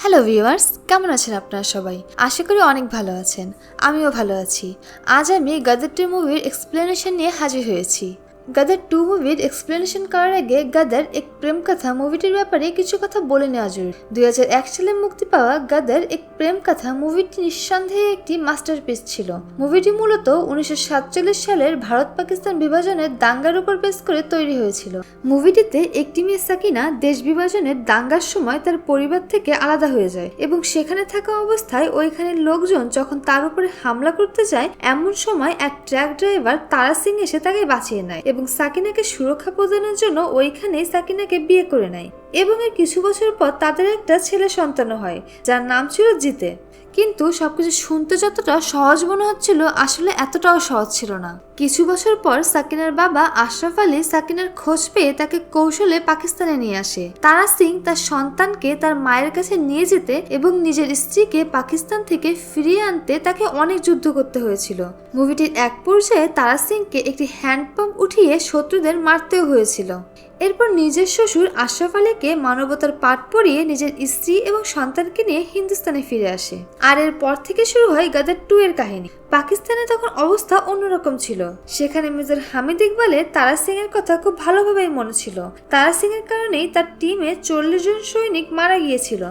Hello viewers, কেমন আছেন আপনারা সবাই? আশা করি অনেক ভালো আছেন। আমিও ভালো আছি। আজ আমি গাদার 2 মুভির এক্সপ্লেনেশন নিয়ে হাজির হয়েছি। গাদার 2 মুভির এক্সপ্লেনেশন করার আগে গাদার এক প্রেম কথা মুভিটির ব্যাপারে কিছু কথা বলে নেওয়া জরুরি। 2001 সালে মুক্তি পাওয়া গাদার এক প্রেম কথা মুভিটি নিঃসন্দেহে একটি মাস্টারপিস ছিল। মুভিটি মূলত 1947 সালের ভারত পাকিস্তান বিভাজনের দাঙ্গার উপর বেস করে তৈরি হয়েছিল। মুভিটিতে একটি মেয়ে সাকিনা দেশ বিভাজনের দাঙ্গার সময় তার পরিবার থেকে আলাদা হয়ে যায় এবং সেখানে থাকা অবস্থায় ওইখানের লোকজন যখন তার উপরে হামলা করতে যায়, এমন সময় এক ট্রাক ড্রাইভার তারা সিং এসে তাকে বাঁচিয়ে নেয় এবং সাকিনাকে সুরক্ষা প্রদানের জন্য ওইখানেই সাকিনাকে বিয়ে করে নেয় এবং এর কিছু বছর পর তাদের একটা ছেলে সন্তান হয় যার নাম ছিল জিতে। কিন্তু সবকিছু শুনতে যতটা সহজ মনে হচ্ছিল, আসলে এতটাও সহজ ছিল না। কিছু বছর পর সাকিনার বাবা আশরাফ আলী সাকিনার খোঁজ পেয়ে তাকে কৌশলে পাকিস্তানে নিয়ে আসে। তারা সিং তার সন্তানকে তার মায়ের কাছে নিয়ে যেতে এবং নিজের স্ত্রীকে পাকিস্তান থেকে ফিরিয়ে আনতে তাকে অনেক যুদ্ধ করতে হয়েছিল। মুভিটির এক পর্যায়ে তারা সিংকে একটি হ্যান্ডপাম্প উঠিয়ে শত্রুদের মারতেও হয়েছিল। এরপর নিজের শ্বশুর আশরাফ আলীকে মানবতার পাঠ পড়িয়ে নিজের স্ত্রী এবং সন্তানকে নিয়ে হিন্দুস্তানে ফিরে আসে। আর এরপর থেকে শুরু হয় গাদার 2 এর কাহিনী। পাকিস্তানে তখন অবস্থা অন্যরকম ছিল। সেখানে মেজর হামিদ ইকবালের তারা সিং এর কথা খুব ভালোভাবেই মনে ছিল। তারা সিং এর কারণেই তার টিমে 40 জন সৈনিক মারা গিয়েছিল।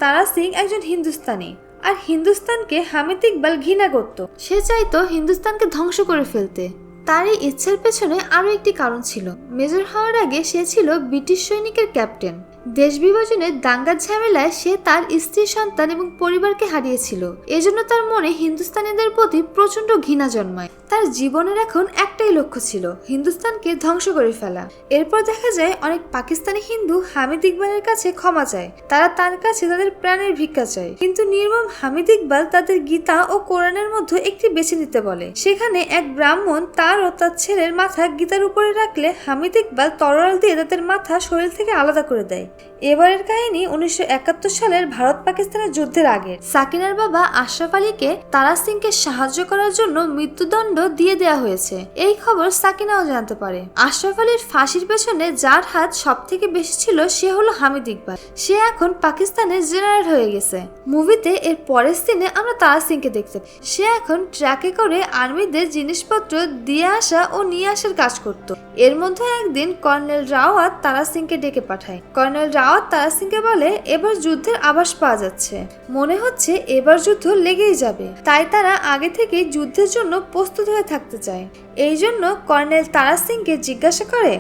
তারা সিং একজন হিন্দুস্তানি, আর হিন্দুস্তানকে হামিদ ইকবাল ঘৃণা করত। সে চাইতো হিন্দুস্তানকে ধ্বংস করে ফেলতে। তার এই ইচ্ছার পেছনে আরো একটি কারণ ছিল। মেজর হওয়ার আগে সে ছিল ব্রিটিশ সৈনিকের ক্যাপ্টেন। দেশ বিভাজনের দাঙ্গার ঝামেলায় সে তার স্ত্রী, সন্তান এবং পরিবারকে হারিয়েছিল। এজন্য তার মনে হিন্দুস্তানিদের প্রতি প্রচন্ড ঘৃণা জন্মায়। তার জীবনের এখন একটাই লক্ষ্য ছিল, হিন্দুস্তানকে ধ্বংস করে ফেলা। এরপর দেখা যায় অনেক পাকিস্তানি হিন্দু হামিদ ইকবালের কাছে ক্ষমা চায়। তারা তার কাছে তাদের প্রাণের ভিক্ষা চায়। কিন্তু নির্মম হামিদ ইকবাল তাদের গীতা ও কোরআনের মধ্যে একটি বেছে নিতে বলে। সেখানে এক ব্রাহ্মণ তার ও তার ছেলের মাথা গীতার উপরে রাখলে হামিদ ইকবাল তরোয়াল দিয়ে তাদের মাথা শরীর থেকে আলাদা করে দেয়। এবারের কাহিনী 1971 সালের ভারত পাকিস্তানের যুদ্ধের আগে। সাকিনার বাবা আশরাফ আলীকে তারা সিংকে সাহায্য করার জন্য মৃত্যুদণ্ড দিয়ে দেওয়া হয়েছে। এই খবর সাকিনাও জানতে পারে। আশরাফ আলীর ফাঁসির পেছনে যার হাত সব থেকে বেশি ছিল সে হলো হামিদ ইকবাল। সে এখন পাকিস্তানের জেনারেল হয়ে গেছে। মুভিতে এর পরের সিনে আমরা তারা সিংকে দেখতে পাই। সে এখন ট্রাকে করে আর্মিদের জিনিসপত্র দিয়ে আসা ও নিয়ে আসার কাজ করত। এর মধ্যে একদিন কর্নেল রাওয়াত তারা সিংকে ডেকে পাঠায়। কর্নেল রাওয়াত তারা সিংকে বলে, এবার যুদ্ধের আভাস পাওয়া যাচ্ছে, মনে হচ্ছে এবার যুদ্ধ লেগেই যাবে। তাই তারা আগে থেকেই যুদ্ধের জন্য প্রস্তুত হয়ে থাকতে চায়। এই জন্য কর্নেল তারা সিংকে জিজ্ঞাসা করে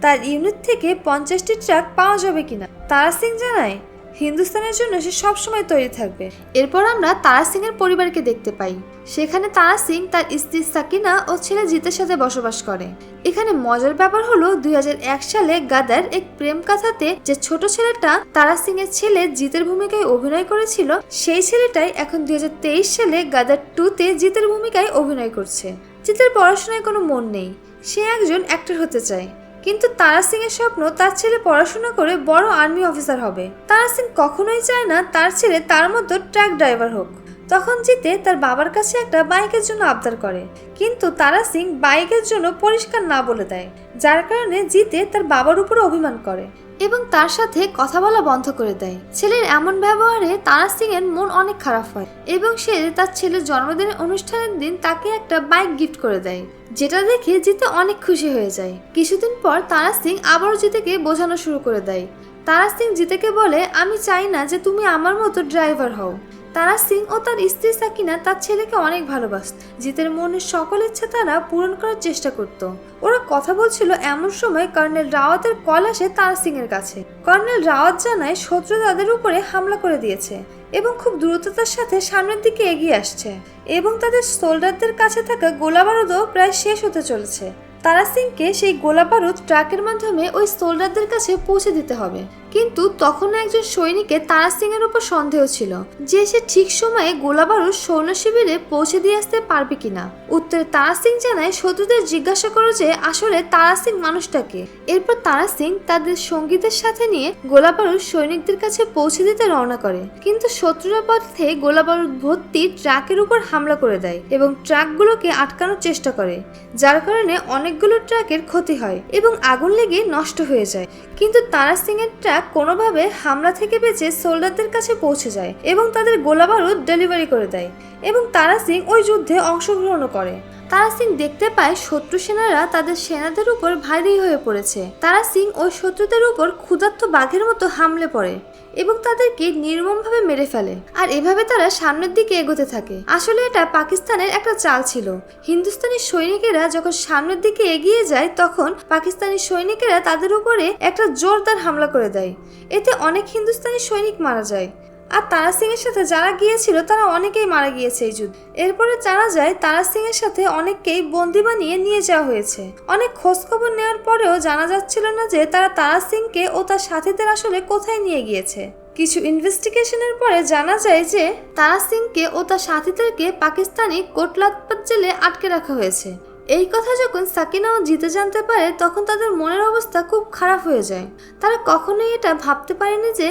তার ইউনিট থেকে 50টি ট্রাক পাওয়া যাবে কিনা। তারা সিং জানায় হিন্দুস্তানের জন্য সে সবসময় তৈরি থাকবে। এরপর আমরা তারা সিং এর পরিবারকে দেখতে পাই। সেখানে তারা সিং তার স্ত্রী সাকিনা ও ছেলে জিতের সাথে বসবাস করে। এখানে মজার ব্যাপার হলো 2001 সালে গাদার এক প্রেম কথাতে যে ছোট ছেলেটা তারা সিং এর ছেলে জিতের ভূমিকায় অভিনয় করেছিল, সেই ছেলেটাই এখন 2023 সালে গাদার 2-তে জিতের ভূমিকায় অভিনয় করছে। জিতের পড়াশোনায় কোনো মন নেই, সে একজন অ্যাক্টর হতে চায়। কিন্তু তারা সিং এর স্বপ্ন তার ছেলে পড়াশোনা করে বড় আর্মি অফিসার হবে। তারা সিং কখনোই চায় না তার ছেলে তার মতো ট্রাক ড্রাইভার হোক। তখন জিতে তার বাবার কাছে একটা বাইকের জন্য আবদার করে, কিন্তু তারা সিং বাইকের জন্য পরিষ্কার না বলে দেয়, যার কারণে জিতে তার বাবার উপর অভিমান করে এবং তার সাথে কথা বলা বন্ধ করে দেয়। ছেলের এমন ব্যবহারে তারা সিং এর মন অনেক খারাপ হয় এবং সে তার ছেলের জন্মদিনের অনুষ্ঠানের দিন তাকে একটা বাইক গিফট করে দেয়, যেটা দেখে জিতে অনেক খুশি হয়ে যায়। কিছুদিন পর তারা সিং আবারও জিতেকে বোঝানো শুরু করে দেয়। তারা সিং জিতেকে বলে, আমি চাই না যে তুমি আমার মতো ড্রাইভার হও। তারা সিং ও তার স্ত্রী সাকিনা তার ছেলেকে অনেক ভালোবাসত। জিতের মনের সকল ইচ্ছা তারা পূরণ করার চেষ্টা করত। ওরা কথা বলছিল, এমন সময় কর্নেল রাওয়াতের কল আসে তারা সিং এর কাছে। কর্নেল রাওয়াত জানায় শত্রু তাদের উপরে হামলা করে দিয়েছে এবং খুব দ্রুততার সাথে সামনের দিকে এগিয়ে আসছে এবং তাদের সোল্ডারদের কাছে থাকা গোলাবারুদও প্রায় শেষ হতে চলেছে। তারা সিংকে সেই গোলাবারুদ ট্রাকের মাধ্যমে ওই সোল্ডারদের কাছে পৌঁছে দিতে হবে। কিন্তু তখন একজন সৈনিকের তারা সিং এর উপর সন্দেহ ছিল যে সে ঠিক সময়ে গোলাবারুদ সৈন্য শিবিরে পৌঁছে দিয়ে আসতে পারবে কিনা। উত্তরে তারা সিং জানায় শত্রুদের জিজ্ঞাসা করো যে আসলে তারা সিং মানুষটাকে। এরপর তারা সিং তাদের সঙ্গীদের সাথে নিয়ে গোলাবারুদ সৈনিকদের কাছে পৌঁছে দিতে রওনা করে, কিন্তু শত্রুরা পথে গোলাবারুদ ভর্তি ট্রাকের উপর হামলা করে দেয় এবং ট্রাকগুলোকে আটকানোর চেষ্টা করে, যার কারণে অনেকগুলো ট্রাকের ক্ষতি হয় এবং আগুন লেগে নষ্ট হয়ে যায়। কিন্তু তারা সিং এর ট্রাক কোনোভাবে হামলা থেকে বেঁচে সোল্ডারদের কাছে পৌঁছে যায় এবং তাদের গোলাবারুদ ডেলিভারি করে দেয় এবং তারা সিং ওই যুদ্ধে অংশগ্রহণ করে। তারা সিং দেখতে পায় শত্রু সেনারা তাদের সেনাদের উপর ভারী হয়ে পড়েছে। তারা সিং ওই শত্রুদের উপর ক্ষুধার্ত বাঘের মতো হামলে পড়ে এবং তাদেরকে নির্মমভাবে মেরে ফেলে। আর এভাবে তারা সামনের দিকে এগোতে থাকে। আসলে এটা পাকিস্তানের একটা চাল ছিল। হিন্দুস্তানি সৈনিকেরা যখন সামনের দিকে এগিয়ে যায় তখন পাকিস্তানি সৈনিকেরা তাদের উপরে একটা জোরদার হামলা করে দেয়। এতে অনেক হিন্দুস্তানি সৈনিক মারা যায়। আর তারা সিং এর সাথে যারা গিয়েছিল তারা অনেকেই মারা গিয়েছে এই যুদ্ধে। এরপরে জানা যায় তারা সিং এর সাথে অনেককেই বন্দি বানিয়ে নিয়ে যাওয়া হয়েছে। অনেক খোঁজ খবর নেওয়ার পরেও জানা যাচ্ছিল না যে তারা সিংকে ও তার সাথীদের আসলে কোথায় নিয়ে গিয়েছে। কিছু ইনভেস্টিগেশনের পরে জানা যায় যে তারা সিংকে ও তার সাথীদেরকে পাকিস্তানি কোটলাতপাত জেলে আটকে রাখা হয়েছে। এই কথা যখন সাকিনা ও জিতে জানতে পারে তখন তাদের মনের অবস্থা খুব খারাপ হয়ে যায়। তারা কখনোই এটা ভাবতে পারেনি যে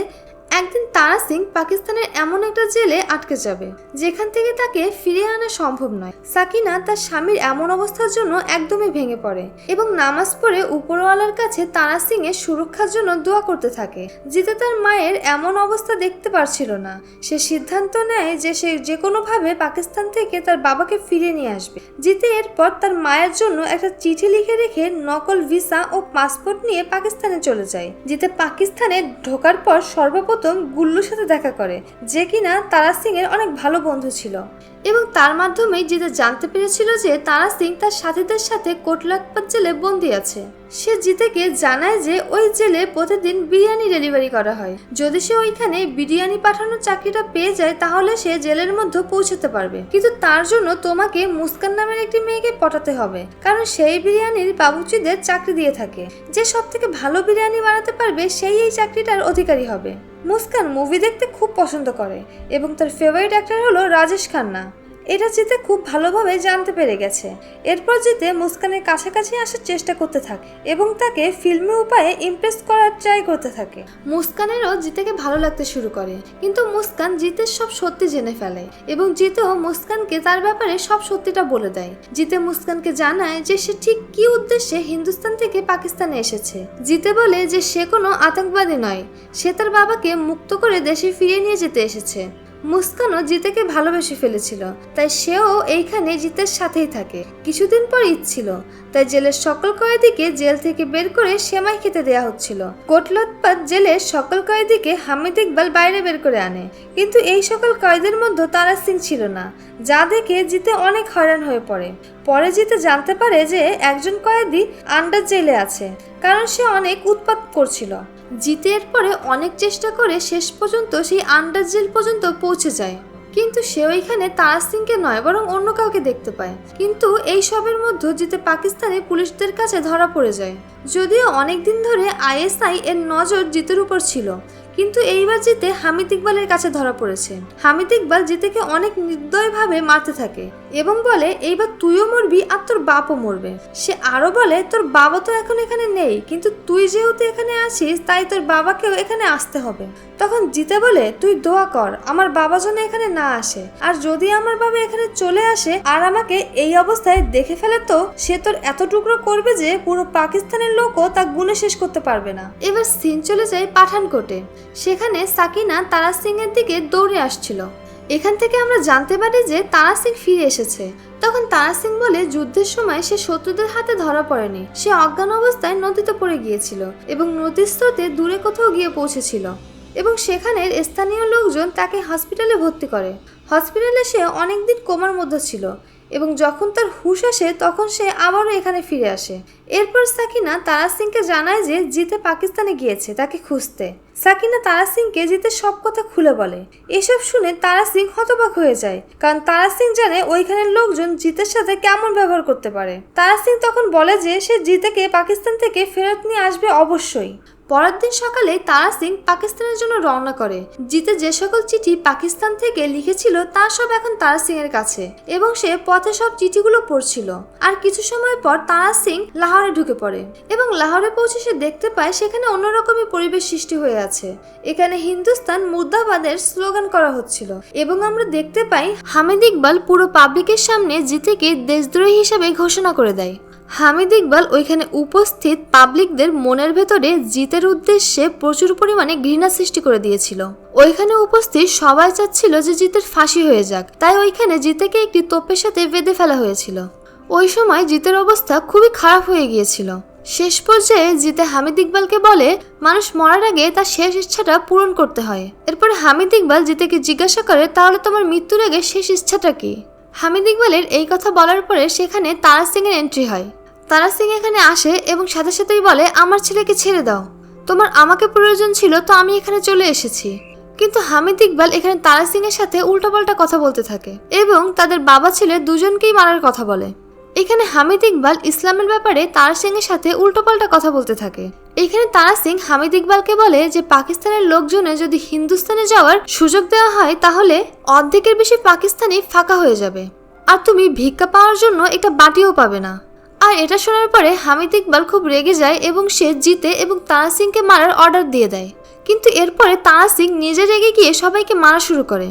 একদিন তারা সিং পাকিস্তানের এমন একটা জেলে আটকে যাবে যেখান থেকে তাকে ফিরিয়ে আনা সম্ভব নয়। সাকিনা তার স্বামীর এমন অবস্থার জন্য একদমই ভেঙে পড়ে এবং নামাজ পড়ে উপরওয়ালার কাছে তারা সিং এর সুরক্ষার জন্য দোয়া করতে থাকে। জিতে তার মায়ের এমন অবস্থা দেখতে পারছিল না। সে সিদ্ধান্ত নেয় যে সে যে কোনোভাবে পাকিস্তান থেকে তার বাবাকে ফিরিয়ে নিয়ে আসবে। জিতে এরপর তার মায়ের জন্য একটা চিঠি লিখে রেখে নকল ভিসা ও পাসপোর্ট নিয়ে পাকিস্তানে চলে যায়। জিতে পাকিস্তানে ঢোকার পর সর্বপ্রথম গুল্লুর সাথে দেখা করে, যে কিনা তারা সিং এর অনেক ভালো বন্ধু ছিল এবং তার মাধ্যমেই জিতে জানতে পেরেছিল যে তারা সিং তার সাথীদের সাথে কোটলাতপাত জেলে বন্দী আছে। সে জিতেকে জানায় যে ওই জেলে প্রতিদিন বিরিয়ানি ডেলিভারি করা হয়। যদি সে ওইখানে বিরিয়ানি পাঠানোর চাকরিটা পেয়ে যায় তাহলে সে জেলের মধ্যে পৌঁছতে পারবে, কিন্তু তার জন্য তোমাকে মুস্কান নামের একটি মেয়েকে পটাতে হবে, কারণ সেই বিরিয়ানির বাবুর্চিদের চাকরি দিয়ে থাকে। যে সব থেকে ভালো বিরিয়ানি বানাতে পারবে সেই এই চাকরিটার অধিকারী হবে। মুস্কান মুভি দেখতে খুব পছন্দ করে এবং তার ফেভারিট অ্যাক্টর হলো রাজেশ খান্না। এটা জিতে খুব ভালোভাবে জানতে পেরে গেছে। এরপর জিতে মুস্কানের কাছাকাছি আসার চেষ্টা করতে থাকে এবং তাকে ফিল্মি উপায়ে ইমপ্রেস করার ট্রাই করতে থাকে। মুস্কানেরও জিতেকে ভালো লাগতে শুরু করে, কিন্তু মুস্কান জিতের সব সত্যি জেনে ফেলে এবং জিতেও মুস্কানকে তার ব্যাপারে সব সত্যিটা বলে দেয়। জিতে মুস্কানকে জানায় যে সে ঠিক কি উদ্দেশ্যে হিন্দুস্তান থেকে পাকিস্তানে এসেছে। জিতে বলে যে সে কোনো আতঙ্কবাদী নয়, সে তার বাবাকে মুক্ত করে দেশে ফিরিয়ে নিয়ে যেতে এসেছে। মুস্কানও জিতেকে ভালোবেসে ফেলেছিল, তাই সেও এইখানে জিতের সাথেই থাকে। কিছুদিন পর ঈদ ছিল, তাই জেলের সকল কয়েদিকে জেল থেকে বের করে সেমাই খেতে দেয়া হচ্ছিল। কোটলাতপাত জেলের সকল কয়েদিকে হামিদ ইকবাল বাইরে বের করে আনে, কিন্তু এই সকল কয়েদের মধ্যে তারা সিং ছিল না, যা দেখে জিতে অনেক হয়রান হয়ে পড়ে। পরে জিতে জানতে পারে যে একজন কয়েদি আন্ডার জেলে আছে, কারণ সে অনেক উৎপাত করছিল। জিতে এরপরে অনেক চেষ্টা করে শেষ পর্যন্ত সেই আন্ডার জেল পর্যন্ত পৌঁছে যায়, কিন্তু সে ওইখানে তারা সিংকে নয় বরং অন্য কাউকে দেখতে পায়। কিন্তু এই সবের মধ্যে জিতে পাকিস্তানি পুলিশদের কাছে ধরা পড়ে যায়। যদিও অনেকদিন ধরে আইএসআই এর নজর জিতের উপর ছিল, কিন্তু এইবার জিতে হামিদ ইকবালের কাছে ধরা পড়েছে। হামিদ ইকবাল জিতেকে অনেক নির্দয়ভাবে মারতে থাকে এবং বলে এইবার তুইও মরবি আর তোর বাপও মরবে। সে আরো বলে তোর বাবা তো এখন এখানে নেই, কিন্তু তুই যেহেতু এখানে আছিস তাই তোর বাবাকেও এখানে আসতে হবে। তখন জিতে বলে তুই দোয়া কর আমার বাবা যেন এখানে না আসে, আর যদি আমার বাবা এখানে চলে আসে আর আমাকে এই অবস্থায় দেখে ফেলে তো সে তোর এত টুকরো করবে যে পুরো পাকিস্তানের লোকও তা গুণে শেষ করতে পারবে না। এবার সিন চলে যায় পাঠানকোটে। সেখানে সাকিনা তারা সিং এর দিকে দৌড়ে আসছিল। এখান থেকে আমরা জানতে পারি যে তারা সিং ফিরে এসেছে। তখন তারা সিং বলে যুদ্ধের সময় সে শত্রুদের হাতে ধরা পড়েনি, সে অজ্ঞান অবস্থায় নদীতে পড়ে গিয়েছিল এবং নদীর স্রোতে দূরে কোথাও গিয়ে পৌঁছেছিল এবং সেখানের স্থানীয় লোকজন তাকে হসপিটালে ভর্তি করে। হসপিটালে সে অনেকদিন কোমার মধ্যে ছিল এবং যখন তার হুঁশ আসে তখন সে আবারও এখানে ফিরে আসে। এরপর সাকিনা তারা সিংকে জানায় যে জিতে পাকিস্তানে গিয়েছে তাকে খুঁজতে। সাকিনা তারা সিংকে জিতে সব কথা খুলে বলে। এসব শুনে তারা সিং হতবাক হয়ে যায়, কারণ তারা সিং জানে ওইখানের লোকজন জিতের সাথে কেমন ব্যবহার করতে পারে। তারা সিং তখন বলে যে সে জিতেকে পাকিস্তান থেকে ফেরত নিয়ে আসবে অবশ্যই। পরের দিন সকালে তারা সিং পাকিস্তানের জন্য রওনা করে। জিতে যে সকল চিঠি পাকিস্তান থেকে লিখেছিল তা সব এখন তারা সিং এর কাছে এবং সে পথে সব চিঠিগুলো পড়ছিল। আর কিছু সময় পর তারা সিং লাহোরে ঢুকে পড়ে এবং লাহোরে পৌঁছে সে দেখতে পায় সেখানে অন্যরকমই পরিবেশ সৃষ্টি হয়ে আছে। এখানে হিন্দুস্তান মুর্দাবাদের স্লোগান করা হচ্ছিল এবং আমরা দেখতে পাই হামিদ ইকবাল পুরো পাবলিকের সামনে জিতেকে দেশদ্রোহী হিসেবে ঘোষণা করে দেয়। হামিদ ইকবাল ওইখানে উপস্থিত পাবলিকদের মনের ভেতরে জিতের উদ্দেশ্যে প্রচুর পরিমাণে ঘৃণা সৃষ্টি করে দিয়েছিল। ওইখানে উপস্থিত সবাই চাচ্ছিল যে জিতের ফাঁসি হয়ে যাক, তাই ওইখানে জিতেকে একটি তোপের সাথে বেঁধে ফেলা হয়েছিল। ওই সময় জিতের অবস্থা খুবই খারাপ হয়ে গিয়েছিল। শেষ পর্যায়ে জিতে হামিদ ইকবালকে বলে মানুষ মরার আগে তার শেষ ইচ্ছাটা পূরণ করতে হয়। এরপর হামিদ ইকবাল জিতেকে জিজ্ঞাসা করে তাহলে তোমার মৃত্যুর আগে শেষ ইচ্ছাটা কি? হামিদ ইকবালের এই কথা বলার পরে সেখানে তারা সিং এর এন্ট্রি হয়। তারা সিং এখানে আসে এবং সাথে সাথেই বলে আমার ছেলেকে ছেড়ে দাও, তোমার আমাকে প্রয়োজন ছিল তো আমি এখানে চলে এসেছি। কিন্তু হামিদ ইকবাল এখানে তারা সিং এর সাথে উল্টাপাল্টা কথা বলতে থাকে এবং তাদের বাবা ছেলে দুজনকেই মারার কথা বলে। এখানে হামিদ ইকবাল ইসলামের ব্যাপারে তারা সিং এর সাথে উল্টোপাল্টা কথা বলতে থাকে। এখানে তারা সিং হামিদ ইকবালকে বলে যে পাকিস্তানের লোকজনে যদি হিন্দুস্তানে যাওয়ার সুযোগ দেওয়া হয় তাহলে অর্ধেকের বেশি পাকিস্তানি ফাঁকা হয়ে যাবে, আর তুমি ভিক্ষা পাওয়ার জন্য একটা বাটিও পাবে না। আর এটা শোনার পরে হামিদ ইকবাল খুব রেগে যায় এবং সে জিতে এবং তারা সিংকে মারার অর্ডার দিয়ে দেয়। কিন্তু এরপরে তারা সিং নিজে রেগে গিয়ে সবাইকে মারা শুরু করে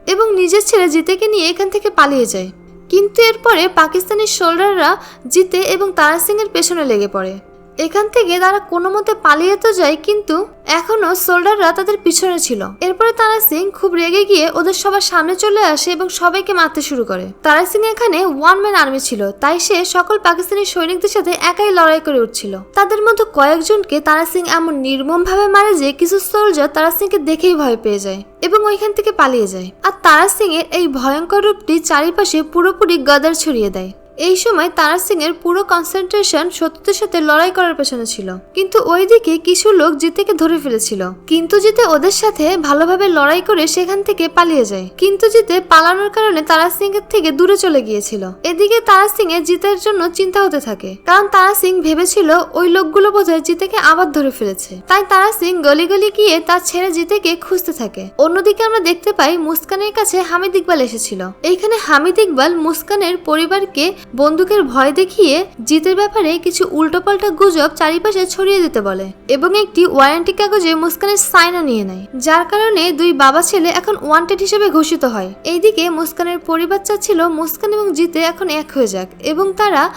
এবং নিজের ছেলে জিতেকে নিয়ে এখান থেকে পালিয়ে যায়। কিন্তু এরপরে পাকিস্তানি সোল্ডাররা জিতে এবং তারা সিং এর পেছনে লেগে পড়ে। এখান থেকে তারা কোনো মতে পালিয়ে তো যায়, কিন্তু এখনো সোল্ডাররা তাদের পিছনে ছিল। এরপরে তারা সিং খুব রেগে গিয়ে ওদের সবার সামনে চলে আসে এবং সবাইকে মারতে শুরু করে। তারা সিং এখানে ওয়ান ম্যান আর্মি ছিল, তাই সে সকল পাকিস্তানি সৈনিকদের সাথে একাই লড়াই করে উঠছিল। তাদের মধ্যে কয়েকজনকে তারা সিং এমন নির্মম ভাবে মারে যে কিছু সোলজার তারা সিংকে দেখেই ভয় পেয়ে যায় এবং ওইখান থেকে পালিয়ে যায়। আর তারা সিং এর এই ভয়ঙ্কর রূপটি চারিপাশে পুরোপুরি গদর ছড়িয়ে দেয়। এই সময় তারা সিং এর পুরো কনসেন্ট্রেশন শত্রুদের সাথে লড়াই করার পেছনে ছিল, কিন্তু ওইদিকে কিছু লোক জিতেকে ধরে ফেলেছিল। কিন্তু জিতে ওদের সাথে ভালোভাবে লড়াই করে সেখান থেকে পালিয়ে যায়, কিন্তু জিতে পালানোর কারণে তারা সিং এর থেকে দূরে চলে গিয়েছিল। এদিকে তারা সিং এর জিতের জন্য চিন্তা হতে থাকে, কারণ তারা সিং ভেবেছিল ওই লোকগুলো বোধহয় জিতেকে আবার ধরে ফেলেছে। তাই তারা সিং গলি গলি গিয়ে তার ছেলে জিতেকে খুঁজতে থাকে। অন্যদিকে আমরা দেখতে পাই মুস্কানের কাছে হামিদ ইকবাল এসেছিল। এইখানে হামিদ ইকবাল মুস্কানের পরিবারকে বন্দুকের ভয় দেখিয়ে জিতের ব্যাপারে কিছু উল্টোপাল্টা গুজব চারিপাশে ছড়িয়ে দিতে বলে এবং একটি ওয়ারেন্টি কাগজে মুস্কানের সাইনও নিয়ে নেয়, যার কারণে দুই বাবা ছেলে এখন ওয়ান্টেড হিসেবে ঘোষিত হয়। এইদিকে মুস্কানের পরিবার চাচ্ছিল মুস্কান এবং জিতে এখন এক হয়ে যাক এবং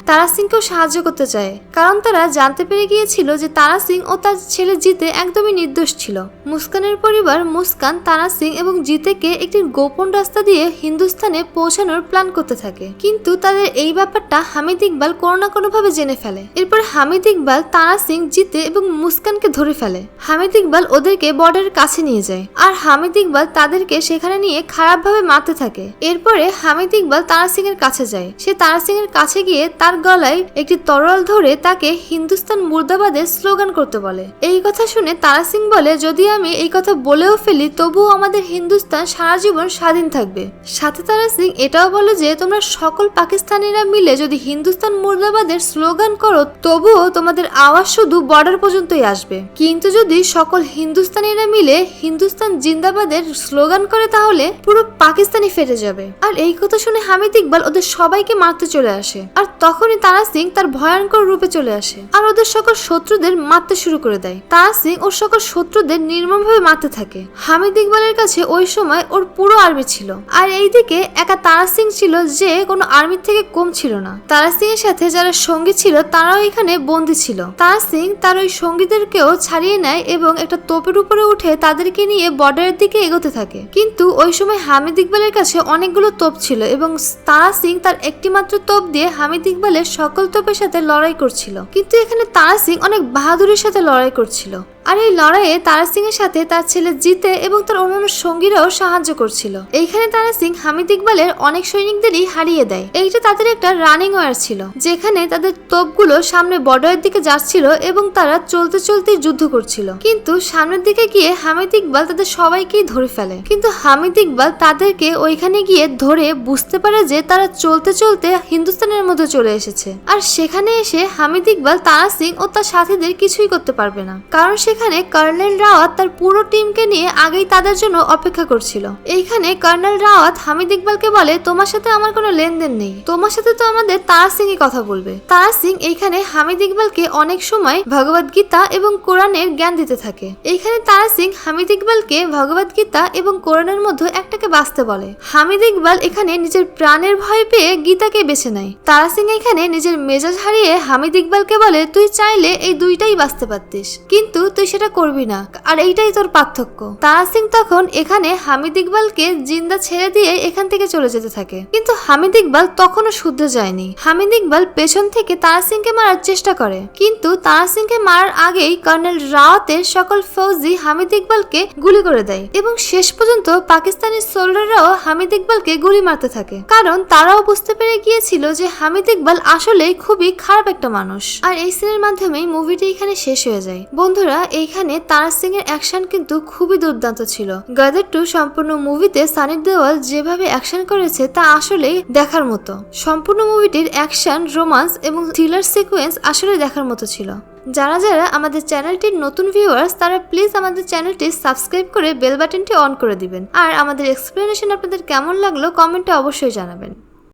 তারা সিংকেও সাহায্য করতে চায়, কারণ তারা জানতে পেরে গিয়েছিল যে তারা সিং ও তার ছেলে জিতে একদমই নির্দোষ ছিল। মুস্কানের পরিবার মুস্কান, তারা সিং এবং জিতেকে একটি গোপন রাস্তা দিয়ে হিন্দুস্তানে পৌঁছানোর প্ল্যান করতে থাকে, কিন্তু তাদের এই ব্যাপারটা হামিদ ইকবাল কোনো না কোনো ভাবে জেনে ফেলে। এরপর হামিদ ইকবাল তারা সিং, জিতে এবং মুস্কানকে ধরে ফেলে। হামিদ ইকবাল ওদেরকে বর্ডারের কাছে নিয়ে যায় আর হামিদ ইকবাল তাদেরকে সেখানে নিয়ে খারাপ ভাবে মারতে থাকে। এরপরে হামিদ ইকবাল তারা সিং এর কাছে যায়। সে তারা সিং এর কাছে গিয়ে তার গলায় একটি তরোয়াল ধরে তাকে হিন্দুস্তান মুর্দাবাদের স্লোগান করতে বলে। এই কথা শুনে তারা সিং বলে যদি আমি এই কথা বলেও ফেলি তবুও আমাদের হিন্দুস্তান সারা জীবন স্বাধীন থাকবে। সাথে তারা সিং এটাও বলে যে তোমরা সকল পাকিস্তানিরা মিলে যদি হিন্দুস্তান মুর্দাবাদের স্লোগান করো তবুও তোমাদের আওয়াজ শুধু বর্ডার পর্যন্তই আসবে, কিন্তু যদি সকল হিন্দুস্তানিরা মিলে হিন্দুস্তান জিন্দাবাদের স্লোগান করে তাহলে পুরো পাকিস্তানি ফেটে যাবে। আর এই কথা শুনে হামিদ ইকবাল ওদের সবাইকে মারতে চলে আসে, আর তখনই তারা সিং তার ভয়ঙ্কর রূপে চলে আসে আর ওদের সকল শত্রুদের মারতে শুরু করে দেয়। তারা সিং ওর সকল শত্রুদের নির্মমভাবে মারতে থাকে। হামিদ ইকবালের কাছে ওই সময় ওর পুরো আর্মি ছিল, আর এইদিকে একা তারা সিং ছিল যে কোনো আর্মির থেকে কম ছিল না। তারা সিং এর সাথে যারা সঙ্গী ছিল তারাও এখানে বন্দী ছিল। তারা সিং তার ওই সঙ্গীদেরকেও ছাড়িয়ে নেয় এবং একটা তোপের উপরে উঠে তাদেরকে নিয়ে বর্ডারের দিকে এগোতে থাকে, কিন্তু ওই সময় হামিদ ইকবালের কাছে অনেকগুলো তোপ ছিল এবং তারা সিং তার একটি মাত্র তোপ দিয়ে হামিদ ইকবালের সকল তোপের সাথে লড়াই করছিল। কিন্তু এখানে তারা সিং অনেক বাহাদুরের সাথে লড়াই করছিল, আর এই লড়াইয়ে তারা সিং এর সাথে তার ছেলে জিতে এবং তার অন্যান্য সঙ্গীরাও সাহায্য করছিল। এইখানে তারা সিং হামিদ ইকবালের অনেক সৈনিকদেরই হারিয়ে দেয়। এইটা তাদের একটা রানিং ওয়ার ছিল, যেখানে তাদের তোপগুলো সামনে বর্ডারের দিকে যাচ্ছিল এবং তারা চলতে চলতে যুদ্ধ করছিল। কিন্তু সামনের দিকে গিয়ে হামিদ ইকবাল তাদের সবাইকেই ধরে ফেলে, কিন্তু হামিদ ইকবাল তাদেরকে ওইখানে গিয়ে ধরে বুঝতে পারে যে তারা চলতে চলতে হিন্দুস্তানের মধ্যে চলে এসেছে। আর সেখানে এসে হামিদ ইকবাল তারা সিং ও তার সাথীদের কিছুই করতে পারবে না, কারণ এখানে কর্নেল রাওয়াত তার পুরো টিমকে নিয়ে আগেই তাদের জন্য অপেক্ষা করছিল। এইখানে কর্নেল রাওয়াত হামিদ ইকবালকে বলে, তোমার সাথে আমার কোনো লেনদেন নেই, তোমার সাথে তো আমাদের তারা সিং কথা বলবে। তারা সিং এইখানে হামিদ ইকবালকে অনেক সময় ভগবদ গীতা এবং কোরআনের জ্ঞান দিতে থাকে। এইখানে তারা সিং হামিদ ইকবালকে ভগবদ গীতা এবং কোরআনের মধ্যে একটাকে বাঁচতে বলে। হামিদ ইকবাল এখানে নিজের প্রাণের ভয় পেয়ে গীতাকে বেছে নেয়। তারা সিং এখানে নিজের মেজাজ হারিয়ে হামিদ ইকবালকে বলে, তুই চাইলে এই দুইটাই বাঁচতে পারতিস, কিন্তু তুই সেটা করবি না, আর এইটাই তোর পার্থক্য। তারা সিং তখন এখানে হামিদ ইকবালকে জিন্দা ছেড়ে দিয়ে এখান থেকে চলে যেতে থাকে, কিন্তু হামিদ ইকবাল তখনও শুদ্ধ যায়নি। হামিদ ইকবাল পেছন থেকে তারা সিংকে মারার চেষ্টা করে, কিন্তু তারা সিংকে মারার আগেই কর্নেল রাওয়াতের সকল ফৌজি হামিদ ইকবালকে গুলি করে দেয় এবং শেষ পর্যন্ত পাকিস্তানি সোলজাররাও হামিদ ইকবালকে গুলি মারতে থাকে, কারণ তারাও বুঝতে পেরে গিয়েছিল যে হামিদ ইকবাল আসলেই খুবই খারাপ একটা মানুষ। আর এই সিনের মাধ্যমেই মুভিটি এখানে শেষ হয়ে যায়। বন্ধুরা, এইখানে তারা সিং এর অ্যাকশন কিন্তু খুবই দুর্দান্ত ছিল। গদর 2 সম্পূর্ণ মুভিতে সানি দেওয়াল যেভাবে অ্যাকশন করেছে তা আসলেই দেখার মতো। সম্পূর্ণ মুভিটির অ্যাকশন, রোমান্স এবং থ্রিলার সিকোয়েন্স আসলে দেখার মতো ছিল। যারা যারা আমাদের চ্যানেলটির নতুন ভিউয়ার্স, তারা প্লিজ আমাদের চ্যানেলটি সাবস্ক্রাইব করে বেল বাটনটি অন করে দিবেন। আর আমাদের এক্সপ্লেনেশন আপনাদের কেমন লাগলো কমেন্টে অবশ্যই জানাবেন।